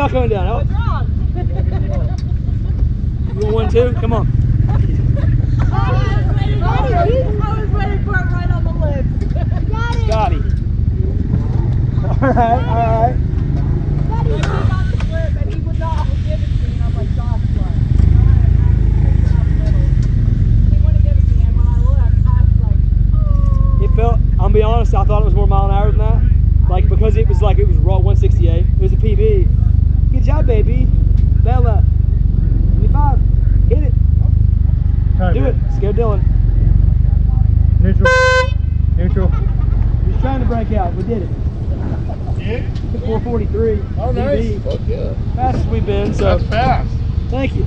y'all coming down. Oh. What's wrong? You want one too? Come on. I was ready for it right on the lips. Got it. Scotty. Alright, alright. He got the slip and he would not give it to me. And I'm like, Josh, what? He wouldn't give it to me. And when I looked, I was like, oh. It felt, I'm be honest, I thought it was more mile an hour than that. Like, because it was raw 168. It was a PB. Good job, baby. Bella. 25. Hit it. Do it. Let's go, Dylan. Neutral. Neutral. Just trying to break out. We did it. Yeah? 443. Oh, nice. PB. Fuck yeah. Fastest we've been, so. That's fast. Thank you.